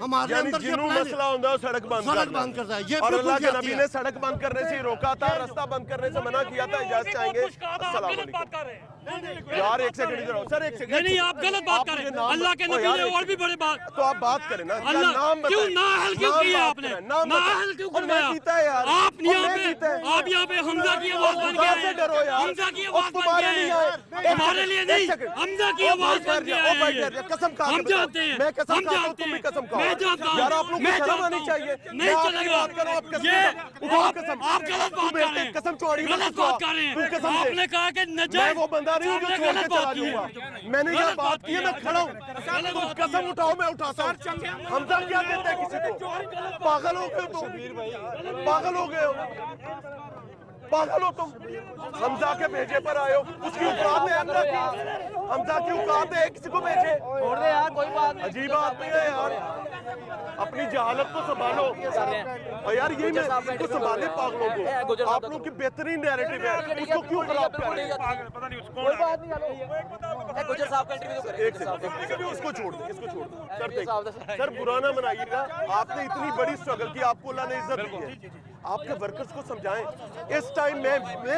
हमारे अंदर जिन्हों मसला होता है सड़क बंद करता है। ये और अल्लाह के नबी ने सड़क बंद करने से रोका था, रास्ता बंद करने से मना किया था। इजाजत चाहेंगे। अस्सलाम वालेकुम। यार एक सेकंड इधर आओ सर, एक सेकंड। नहीं आप गलत बात कर रहे हैं। अल्लाह के नबी ने और भी बड़े बात। तो आप बात करें ना, अल्लाह नाम क्यों नाअहल क्यों किया आपने? नाअहल क्यों करवाया? आप यहाँ पे हमजा की आवाज बन के आए हैं। हमजा की आवाज बन के आए हैं। हमारे लिए नहीं, हमजा की आवाज बन के आए हैं। कसम खा हम जानते हैं, मैं कसम हम खाता हूं, जानते तुम भी हैं, कसम खाओ। मैं जानता हूं, यार आप लोग को मैं शर्म जानता आनी हूं। चाहिए। नहीं मैं चलेगा। बात करो, आप कसम ये उठाओ कसम। आप गलत बात कर रहे हैं। कसम चोरी गलत बात कर रहे हैं। आपने कहा कि मैं नजायज वो बंदा नहीं हूँ जो छोड़ के चला जाऊंगा। मैंने ये बात की है, मैं खड़ा हूँ। तुम कसम उठाओ, मैं उठाता हूँ। हमजा क्या देता है किसी को? पागल हो गए तुम, पागल हो गए हो, पागल हो तुम। हमजा के भेजे पर आए हो, उसकी औकात है हमजा की? हमजा की औकात है किसी को भेजे? छोड़ दे यार, कोई बात नहीं। अजीब आदमी है यार, अपनी जहालत को संभालो। और यार यही मैं इनको संभाले पागलों को। आप लोग की बेहतरीन नैरेटिव है, उसको क्यों खराब कर रहे हैं? कोई बात नहीं। गुजर साहब का इंटरव्यू करें। एक सेकंड, इसको छोड़ दे, इसको छोड़ दे। सर देखिए, सर बुरा ना मनाइएगा। आपने इतनी बड़ी स्ट्रगल की, आपको अल्लाह ने इज्जत दी है। आपके वर्कर्स को समझाएं। इस टाइम मैं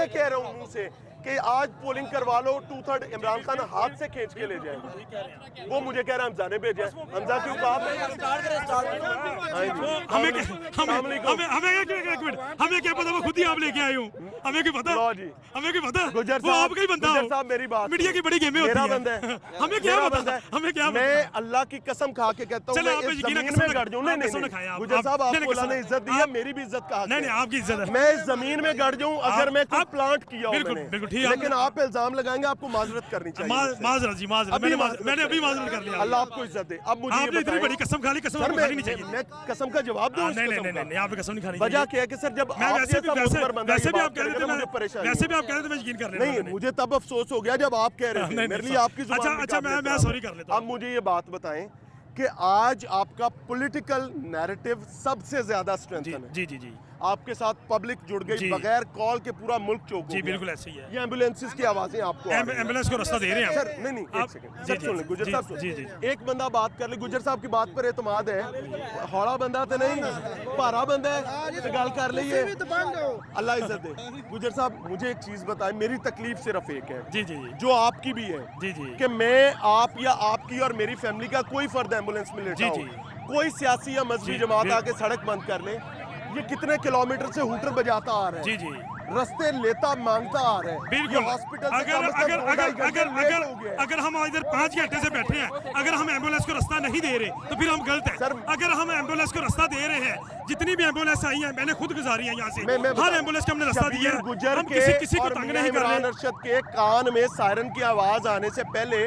कह रहा हूं मुंह से कि आज पोलिंग करवा लो, 2/3 इमरान खान हाथ से खींच के ले जाए। वो मुझे कह रहा है हमजा ने भेजा है। हमजा क्यों कहा? हमें क्या पता, वो खुद ही आप लेके आए हो। हमें क्या पता, हमें क्या पता, गुजर वो आपका ही बंदा हो। साहब मेरी बात, मीडिया की बड़ी गेमें होती मेरा हैं। बंदा है, हमें क्या पता, हमें क्या पता। मैं अल्लाह की कसम खा के कहता हूँ, मैं इस जमीन में गड़ जाऊं। नहीं गुजर साहब, आपको अल्लाह ने इज्जत दी है, मेरी भी इज्जत का हक है। नहीं आपकी इज्जत है। मैं इस जमीन में गड़ जाऊं अगर मैं कोई प्लांट किया हूं मैंने। बिल्कुल ठीक है। लेकिन आप इल्जाम लगाएंगे, आपको माजरत करनी चाहिए। माजरत जी, माजरत। मैंने अभी माजरत कर लिया। अल्लाह आपको इज्जत दे। अब मुझे आपने इतनी बड़ी कसम खा ली, कसम खानी नहीं चाहिए। मैं कसम का जवाब दूं? नहीं आप कसम नहीं खानी। वजह क्या है कि सर जब आप वैसे भी आप कह रहे थे, वैसे भी आप कह रहे थे मैं यकीन कर लेता। नहीं, मुझे तब अफसोस हो गया जब आप कह रहे थे। मेरे लिए आपकी जुबान। अच्छा मैं सॉरी कर लेता हूं। अब मुझे ये बात बताएं कि आज आपका पॉलिटिकल नैरेटिव सबसे ज्यादा स्ट्रेंथन है। जी आपके साथ पब्लिक जुड़ गई, बगैर कॉल के पूरा मुल्क चौंक गया। जी बिल्कुल ऐसे ही है। ये एम्बुलेंसेस की आवाजें आपको एम्बुलेंस को रास्ता दे रहे हैं सर। नहीं एक सेकंड सर, सुन ले गुजर साहब। जी एक बंदा बात कर ले, गुजर साहब की बात पर एतमाद है। हौला बंदा तो नहीं, भारा बंदा है तो गल कर लीजिए। अल्लाह इज्जत दे। गुजर साहब मुझे एक चीज बताएं, मेरी तकलीफ सिर्फ एक है जी जो आपकी भी है कि मैं, आप या आपकी और मेरी फैमिली का कोई फर्द एम्बुलेंस में लेटा हो, कोई सियासी या मजहबी जमात आके सड़क बंद कर ले। ये कितने किलोमीटर से हूटर बजाता आ रहा है, रास्ते लेता मांगता आ रहा है। बिल्कुल। हॉस्पिटल अगर हम इधर 5 घंटे से बैठे हैं, अगर हम एम्बुलेंस को रास्ता नहीं दे रहे तो फिर हम गलत है। अगर हम एम्बुलेंस को रास्ता दे रहे हैं, जितनी भी एम्बुलेंस आई है मैंने खुद गुजारी है यहाँ से, हर एम्बुलेंस को हमने रास्ता दिया है। गुजर हम किसी को तंग नहीं कर रहे। अरशद के कान में सायरन की आवाज आने से पहले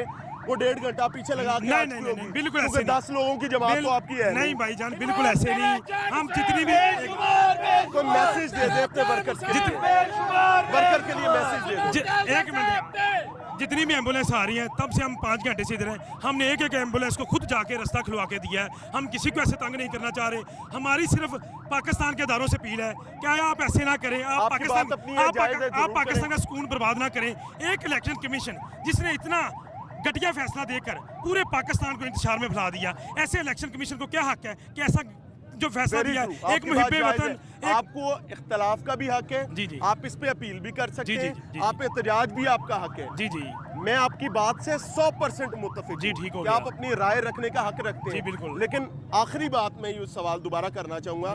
वो 1.5 घंटा पीछे लगा के नहीं बिल्कुल ऐसे 10 लोगों की जमात तो आपकी है। नहीं भाईजान बिल्कुल ऐसे नहीं। हम जितनी भी कोई मैसेज दे दे अपने वर्कर्स के लिए, वर्कर के लिए मैसेज दे दे। 1 मिनट, जितनी भी एम्बुलेंस आ रही है तब से हम 5 घंटे से इधर हैं। हमने एक एम्बुलेंस को खुद जाके रास्ता खुलवा के दिया है। हम किसी को ऐसे तंग नहीं करना चाह रहे। हमारी सिर्फ पाकिस्तान के इदारों से अपील है, क्या आप ऐसे ना करें। आप पाकिस्तान का सुकून बर्बाद ना करें। एक इलेक्शन कमीशन जिसने इतना घटिया फैसला देकर पूरे पाकिस्तान को इंतशार में फैला दिया, ऐसे इलेक्शन कमीशन को क्या हक है कि ऐसा जो फैसला दिया एक मुहिब्बे वतन। आपको इख्तलाफ का भी हक है, आप इस पे अपील भी कर सकते हैं, आप एहतजाज भी आपका हक है। मैं आपकी बात से 100% मुत्तफिक हूं कि आप अपनी राय रखने का हक रखते हैं। बिल्कुल। लेकिन आखिरी बात मैं ये सवाल दोबारा करना चाहूंगा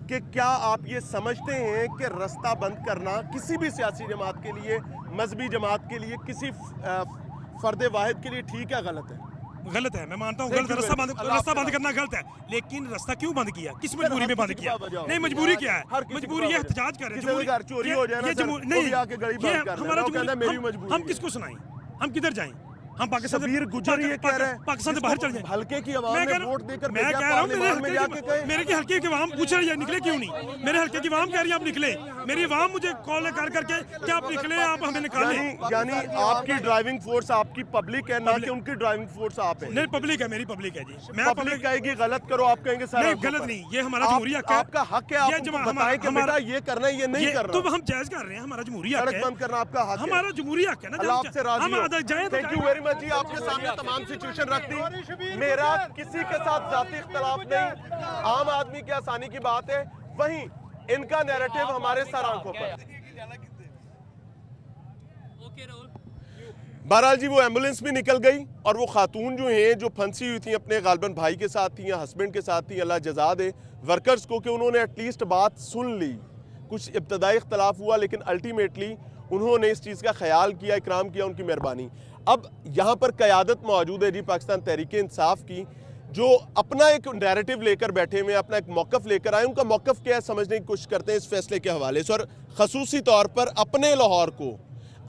कि क्या आप ये समझते हैं कि रास्ता बंद करना किसी भी सियासी जमात के लिए, मजहबी जमात के लिए, किसी फर्द वाहिद के लिए ठीक है, गलत है? गलत है, मैं मानता हूँ गलत है। रास्ता बंद करना गलत है, लेकिन रास्ता क्यों बंद किया, किस मजबूरी में बंद किया? नहीं मजबूरी क्या है? मजबूरी ये एहतजाज कर रहे हैं। चोरी हो जाए ना, हम किसको सुनाएं, हम किधर जाएं? हम पाकिस्तान गुजर ये कह रहे हैं पाकिस्तान से बाहर चल जाए। हल्के की आवाम ने वोट देकर मैं कह रहा हूँ मेरे की हल्के की आवाम पूछ रही है निकले क्यों नहीं। मेरे हल्के की आवाम कह रही है आप निकले। मेरी आवाम मुझे कॉल कर करके क्या आप निकले, आप हमें निकालें। यानी आपकी ड्राइविंग फोर्स आपकी पब्लिक है, ना कि उनकी ड्राइविंग फोर्स आप है? नहीं पब्लिक है, मेरी पब्लिक है जी। मैं पब्लिक कहेगी गलत करो, आप कहेंगे नहीं गलत नहीं, ये हमारा जमहूरी हक है, आपका हक है। आप बताएं कि बेटा ये करना है, ये नहीं करना। तो हम जायज कर रहे हैं, हमारा जमहूरी हक है, सड़क बंद करना आपका हक है, हमारा जमहूरी हक है ना। आपसे राजी हूं। थैंक यू वेरी अहमद जी आपके सामने तमाम सिचुएशन रख दी। मेरा किसी के साथ जाती इख्तलाफ नहीं, आम आदमी की आसानी की बात है, वहीं इनका नैरेटिव हमारे सर आंखों पर। बहरहाल जी वो एम्बुलेंस भी निकल गई और वो खातून जो हैं जो फंसी हुई थी अपने गालबन भाई के साथ थी या हस्बैंड के साथ थी, अल्लाह जज़ा दे वर्कर्स को कि उन्होंने एटलीस्ट बात सुन ली। कुछ इब्तदाई इख्तलाफ हुआ लेकिन अल्टीमेटली उन्होंने इस चीज़ का ख्याल किया, इकराम किया, उनकी मेहरबानी। अब यहाँ पर क़यादत मौजूद है जी पाकिस्तान तहरीक इंसाफ की, जो अपना एक नैरेटिव लेकर बैठे हुए, अपना एक मौक़िफ़ लेकर आए। उनका मौक़िफ़ क्या है समझने की कोशिश करते हैं इस फैसले के हवाले से, और ख़ुसूसी तौर पर अपने लाहौर को,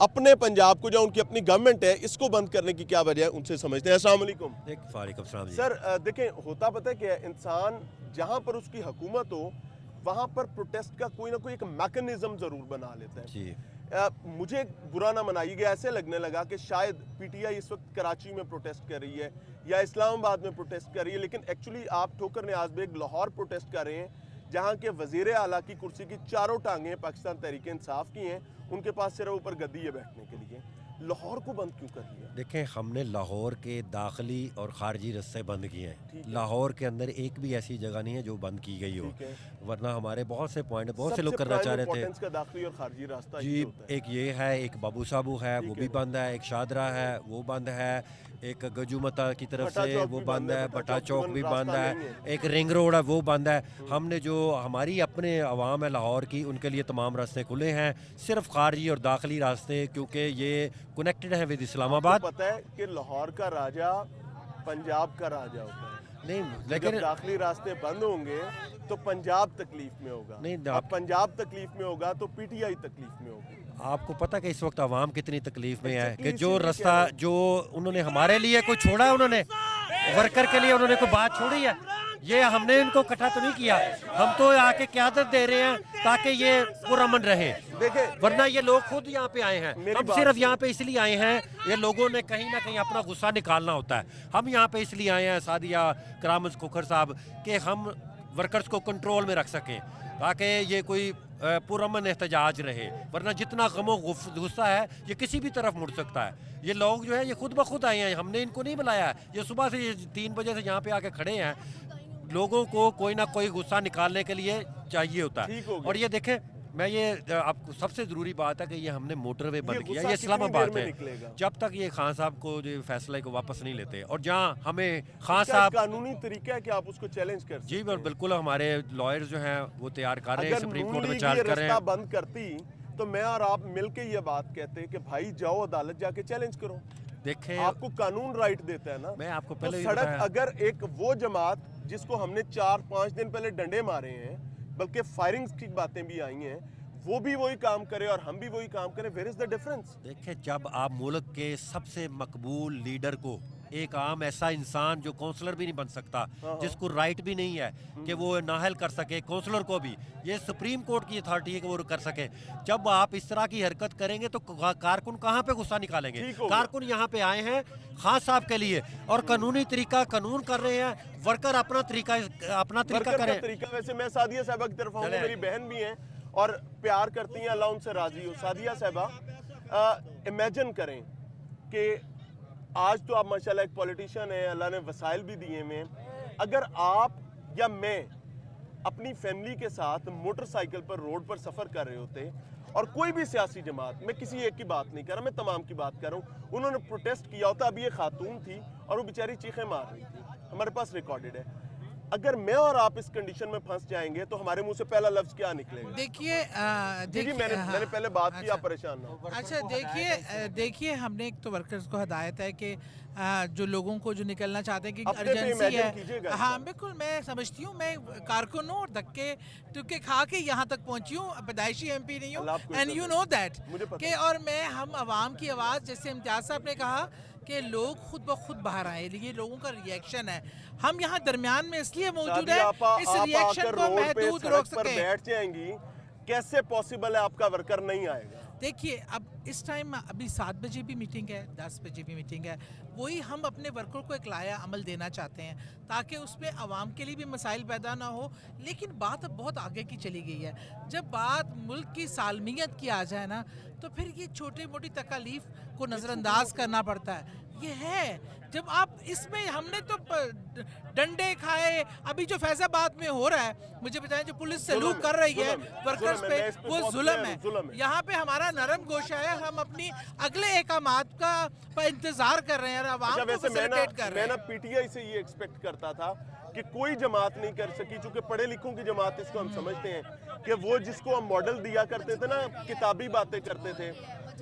अपने पंजाब को, जो उनकी अपनी गवर्नमेंट है, इसको बंद करने की क्या वजह है, उनसे समझते हैं। अस्सलाम वालेकुम। वालेकुम सलाम। सर देखें, होता पता है क्या है, इंसान जहाँ पर उसकी हुकूमत हो वहाँ पर प्रोटेस्ट का कोई ना कोई एक मैकेनिज्म ज़रूर बना लेता है जी। मुझे बुरा ना मनाइएगा, ऐसे लगने लगा कि शायद पीटीआई इस वक्त कराची में प्रोटेस्ट कर रही है या इस्लामाबाद में प्रोटेस्ट कर रही है, लेकिन एक्चुअली आप ठोकर न्याज़ बेग लाहौर प्रोटेस्ट कर रहे हैं, जहाँ के वज़ीर आला की कुर्सी की चारों टांगें पाकिस्तान तहरीक इंसाफ की हैं, उनके पास सिर्फ ऊपर गद्दी है बैठने के लिए। लाहौर को बंद क्यों कर दिया? देखें, हमने लाहौर के दाखिली और खारजी रस्ते बंद किए हैं। लाहौर के अंदर एक भी ऐसी जगह नहीं है जो बंद की गई हो, वरना हमारे बहुत से पॉइंट बहुत से लोग करना चाह रहे थे का दाखिली और खारजी रास्ता जी। एक ये है, एक बाबू साबू है वो भी बंद है, एक शादरा है वो बंद है, एक गजूमता की तरफ से वो बंद है, बटा चौक भी बंद है, एक रिंग रोड है वो बंद है। हमने जो हमारी अपने अवाम है लाहौर की, उनके लिए तमाम रास्ते खुले हैं, सिर्फ खारजी और दाखिली रास्ते, क्योंकि ये कनेक्टेड है विद इस्लामाबाद। पता है कि लाहौर का राजा पंजाब का राजा होता है, नहीं लेकिन जब दाखिली रास्ते बंद होंगे तो पंजाब तकलीफ में होगा, नहीं अब पंजाब तकलीफ में होगा तो पीटीआई तकलीफ में होगी। आपको पता है कि इस वक्त आवाम कितनी तकलीफ में है कि जो रास्ता जो उन्होंने हमारे लिए कोई छोड़ा है, उन्होंने वर्कर के लिए उन्होंने कोई बात छोड़ी है, ये हमने इनको इकट्ठा तो नहीं किया, हम तो आके क़यादत दे रहे हैं ताकि ये पुरअमन रहे। देखें, वरना ये लोग खुद यहाँ पे आए हैं, हम सिर्फ यहाँ पे इसलिए आए हैं, ये लोगों ने कहीं ना कहीं अपना गुस्सा निकालना होता है। हम यहाँ पे इसलिए आए हैं सादिया करामत खोखर साहब कि हम वर्कर्स को कंट्रोल में रख सकें ताकि ये कोई पुरअमन एहतजाज रहे, वरना जितना गमो गुस्सा है ये किसी भी तरफ मुड़ सकता है। ये लोग जो है ये खुद ब खुद आए हैं, हमने इनको नहीं बुलाया है, ये सुबह से 3 बजे से यहाँ पे आके खड़े हैं। लोगों को कोई ना कोई गुस्सा निकालने के लिए चाहिए होता है। और ये देखें, मैं ये आपको सबसे ज़रूरी बात है कि ये हमने मोटरवे बंद किया, ये इस्लामाबाद है, जब तक ये खान साहब को जो फैसले को वापस नहीं लेते, और जहाँ हमें खान साहब कानूनी तरीका है कि आप उसको चैलेंज कर जी बिल्कुल, हमारे लॉयर जो हैं वो तैयार कर रहे हैं, सुप्रीम कोर्ट में चार्ज कर रहे हैं। बंद करती तो मैं और आप मिलके ये बात कहते हैं कि भाई जाओ अदालत जाके चैलेंज करो। देखें, आपको कानून राइट देता है ना। मैं आपको पहले तो सड़क अगर एक वो जमात जिसको हमने 4-5 दिन पहले डंडे मारे हैं, बल्कि फायरिंग्स की बातें भी आई हैं, वो भी वही काम करे और हम भी वही काम करें, वेयर इज द डिफरेंस? देखिए, जब आप मुल्क के सबसे मकबूल लीडर को, एक आम ऐसा इंसान जो काउंसलर भी नहीं बन सकता, जिसको राइट भी नहीं है कि वो नाहल कर सके काउंसलर को भी, ये सुप्रीम कोर्ट की अथॉरिटी है कि वो कर सके, जब आप इस तरह की हरकत करेंगे तो कारकुन कहाँ पे गुस्सा निकालेंगे? कारकुन यहाँ पे आए हैं खास साहब के लिए और कानूनी तरीका कानून कर रहे हैं, वर्कर अपना तरीका करें। वैसे मैं सादिया साहबा की तरफ आऊंगा, मेरी बहन भी है और प्यार करती हैं, अल्लाह उनसे राजी हो। सादिया साहबा, इमेजिन करें कि आज तो आप माशाल्लाह एक पॉलिटिशियन है, अल्लाह ने वसाइल भी दिए में, अगर आप या मैं अपनी फैमिली के साथ मोटरसाइकिल पर रोड पर सफ़र कर रहे होते और कोई भी सियासी जमात, मैं किसी एक की बात नहीं कर रहा, मैं तमाम की बात कर रहा हूँ, उन्होंने प्रोटेस्ट किया होता, अभी ये खातून थी और वो बेचारी चीखें मार रही थी, हमारे पास रिकॉर्डेड है। अगर मैं और आप इस कंडीशन में फंस जाएंगे तो हमारे मुंह से पहला लफ्ज क्या निकलेगा? देखिए मैंने पहले बात की, आप परेशान ना हो। अच्छा, देखिए हमने एक तो वर्कर्स को हदायत है कि जो लोगों को जो निकलना चाहते हैं कि अर्जेंसी है, हाँ बिल्कुल मैं समझती हूँ, मैं कारकुन हूँ और धक्के टुक्के खा के यहाँ तक पहुँची हूँ, पैदाइशी MP नहीं हूँ, एंड यू नो दैट कि, और मैं हम आवाम की आवाज़, जैसे इम्तियाज़ साहब ने कहा कि लोग खुद ब खुद बाहर आए, ये लोगों का रिएक्शन है, हम यहाँ दरमियान में इसलिए मौजूद है इस रिएक्शन को महदूद रोक सके। बैठ जाएंगी, कैसे पॉसिबल है आपका वर्कर नहीं आएगा? देखिए, अब इस टाइम अभी 7 बजे भी मीटिंग है, 10 बजे भी मीटिंग है, वही हम अपने वर्कर को एक लाया अमल देना चाहते हैं ताकि उसमें आवाम के लिए भी मसाइल पैदा ना हो। लेकिन बात अब बहुत आगे की चली गई है, जब बात मुल्क की सालमियत की आ जाए ना, तो फिर ये छोटी मोटी तकालीफ को नज़रअंदाज करना पड़ता है। ये है। जब आप इसमें हमने तो डंडे खाए, अभी जो फैजाबाद में हो रहा है, मुझे बताएं जो पुलिस सलूक कर रही है वर्कर्स पे, वो जुल्म है। यहाँ पे हमारा नरम गोशा है, हम अपनी अगले एकामात का इंतजार कर रहे हैं और आवाम को फैसिलिटेट कर रहे हैं। मैं ना पीटीआई से ये एक्सपेक्ट करता था कि कोई जमात नहीं कर सकी, चूंकि पढ़े लिखों की जमात इसको हम समझते हैं कि वो जिसको हम मॉडल दिया करते थे ना, किताबी बातें करते थे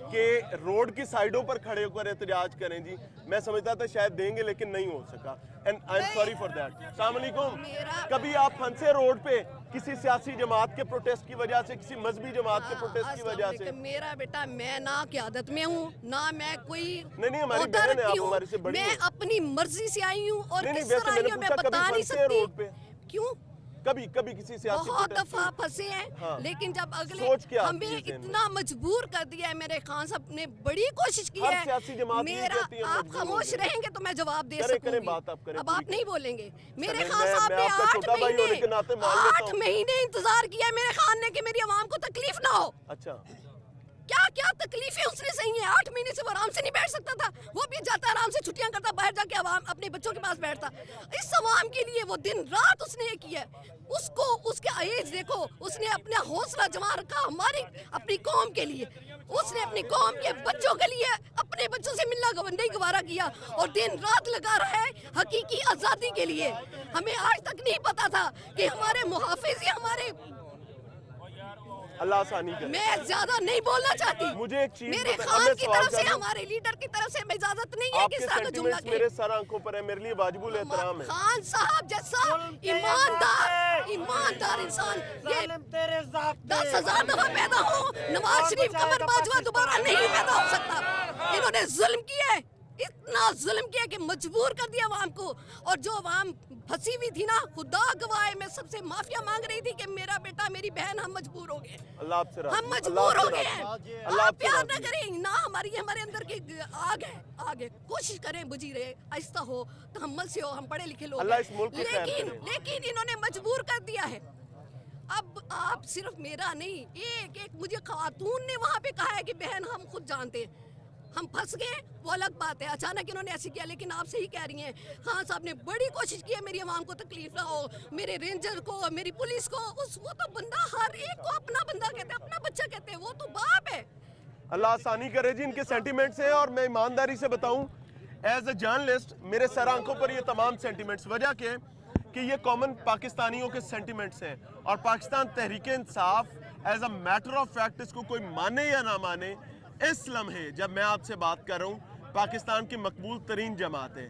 कि रोड की साइडों पर खड़े होकर एहतजाज करें जी, मैं समझता था शायद देंगे, लेकिन नहीं हो सका, and I am sorry for that. अस्सलाम वालेकुम। कभी आप फंसे रोड पे किसी सियासी जमात के प्रोटेस्ट की वजह से, किसी मजहबी जमात के प्रोटेस्ट की वजह से? मेरा बेटा, मैं ना क़यादत में हूँ ना मैं कोई नहीं, हमारी बहन है, आप हमारे से बड़ी मैं अपनी मर्जी से आई हूँ और नहीं, किस तरह आई हूँ मैं बता नहीं सकती। क्यों? कभी किसी सियासी बहुत प्रोटेस्ट दफा फंसे हैं, हाँ। लेकिन जब अगले सोच क्या आपकी हमें ज़हन में? इतना मजबूर कर दिया है, मेरे खान साहब ने बड़ी कोशिश की हर है। सियासी जमात ये मेरा कहती है आप मजबूर खामोश हो गए। रहेंगे तो मैं जवाब दे करें, सकूंगी। बात आप करें, अब पूरी आप नहीं बोलेंगे। मेरे मैं- खान मैं- साहब मैं ने आपका 8 छोटा भाई होने के नाते मान लेता 8 हूं। महीने इंतजार किया मेरे खान ने कि मेरी आवाम को तकलीफ ना हो। अच्छा, क्या क्या तकलीफें उसने सही है। 8 महीने से वो आराम से नहीं बैठ सकता था, वो भी जाता आराम से छुट्टियां करता, बाहर जाके आवाम अपने बच्चों के पास बैठता। इस आवाम के लिए वो दिन रात उसने ये किया है। उसको उसके एज देखो, उसने अपना हौसला जमा रखा हमारी अपनी कौम के लिए। उसने अपनी कौम के बच्चों के लिए अपने बच्चों से मिलना नहीं गवारा किया और दिन रात लगा रहा है हकीकी आज़ादी के लिए। हमें आज तक नहीं पता था कि हमारे मुहाफिज ही हमारे। अल्लाह आसानी करे। मैं ज्यादा नहीं बोलना चाहती। मुझे एक चीज मेरे बताइए, खान मैं की सवाल तरफ से, कर लूं? हमारे लीडर की तरफ से इजाजत नहीं है कि आपके इस तरह का जुमला सेंटिमेंट्स मेरे सर आंखों पर है, मेरे लिए वाजिबुल एहतराम है। खान साहब जैसा ईमानदार इंसान ये 10,000 दफा पैदा हो, नवाज शरीफ कमर बाजवा दोबारा नहीं पैदा हो सकता। इन्होंने जुल्म किया है, इतना जुल्म किया कि मजबूर कर दिया आवाम को। और जो आवाम फंसी हुई थी ना, खुदा गवाह, मैं सबसे माफिया मांग रही थी कि मेरा बेटा मेरी बहन, हम मजबूर हो गए, अल्लाह आपसे राज़ी, हम मजबूर हो गए अल्लाह हैं। आपसे आप प्यार राज़ी। ना करें ना, हमारे अंदर की आग है, कोशिश करें बुझी रहे, आहिस्ता हो, तहम्मुल से हो, हम पढ़े लिखे लोग अल्लाह हैं। इस मुल्क की खैर करे। लेकिन इन्होंने मजबूर कर दिया है। अब आप सिर्फ मेरा नहीं, एक मुझे खातून ने वहाँ पे कहा है कि बहन हम खुद जानते हैं, हम फंस गए, वो अलग बात है, अचानक इन्होंने ऐसे किया। लेकिन आप सही कह रही हैं, खान साहब ने बड़ी कोशिश की है मेरी आवाम को तकलीफ ना हो, मेरे रेंजर को, मेरी पुलिस को। वो तो बंदा हर एक को अपना बंदा कहते हैं, अपना बच्चा कहते हैं, वो तो बाप है। अल्लाह आसानी करे जी इनके सेंटिमेंट्स हैं। और मैं ईमानदारी से बताऊं, एज अ जर्नलिस्ट मेरे सर आंखों पर ये तमाम सेंटिमेंट्स, वजह क्या है कि ये कॉमन पाकिस्तानियों के सेंटिमेंट्स हैं। और Pakistan Tehreek Insaf as a matter of fact, इसको कोई माने या ना माने, इस लम्हे जब मैं आपसे बात कर रहा हूँ, पाकिस्तान की मकबूल तरीन जमात है।